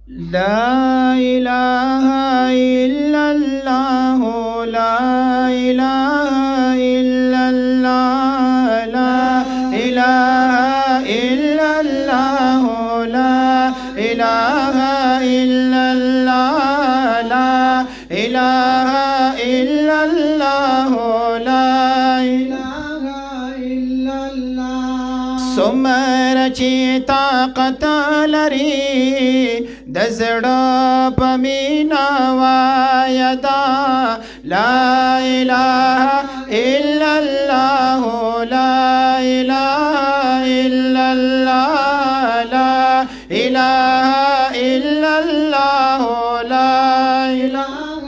لا إله إلا الله لا إله إلا الله لا إله إلا الله لا إله إلا الله لا إله إلا الله لا إله إلا الله سمر چی طاقت لري دزړه پمینا وایدا لا إله إلا الله لا إله إلا الله لا إله إلا الله لا إله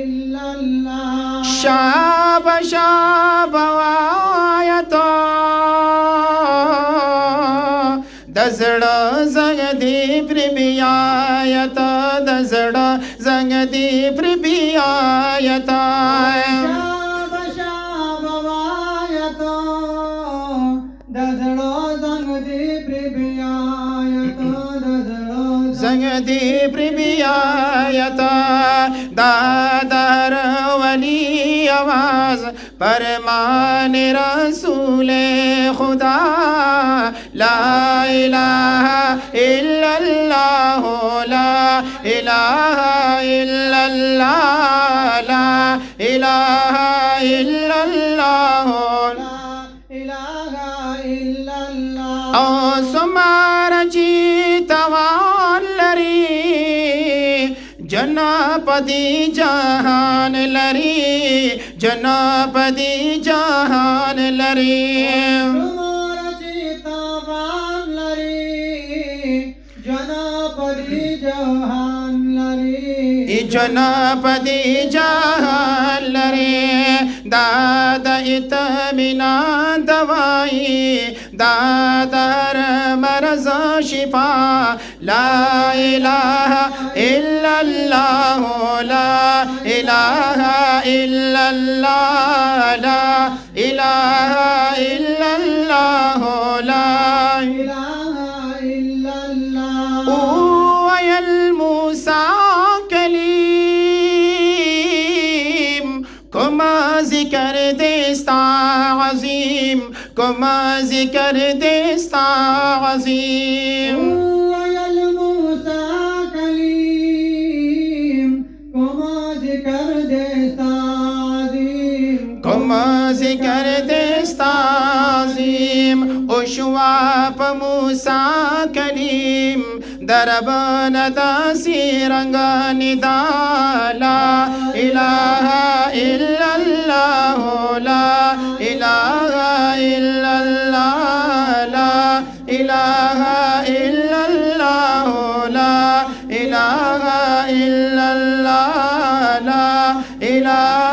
إلا الله شاب شاب وایدا دزړه زنګ دی پر بیايتا دزړه زنګ دی پر بیايتا شاب شاب وایتا دزړه زنګ دی پر بیايتا دزړه زنګ دی پر بیايتا دادر ولی आवाज परमान रसूल खुदा ला इलाहा इल्लल्लाह ला इलाहा इल्लल्लाह ला इलाहा इल्लल्लाह ला इलाहा इल्लल्लाह ओ सुमार जी तवालरी जनापदी जहान लरी जनापदी जहान लरी जनापदी जहान लरे दादा इतमिना दवाई दादर मरज शिफा ला इलाहा इल्लल्लाह ला इलाहा इल्लल्लाह ला इलाहा इल्लल्लाह ला इलाहा इल्लल्लाह ओ अयल मूसा जिक्र देस्ता अज़ीम कुमा जिक्र देस्ता अज़ीम वयल मूसा कलीम कुमा जिक्र देस्ता अज़ीम कुमा जिक्र देस्ता अज़ीम उशवाप मूसा कलीम दरबान दासी रंगा निदा ला इलाहा इल्लल्लाह ला इलाहा इल्लल्लाह ला इलाहा इल्लल्लाह ला इलाहा इल्लल्लाह ला इलाहा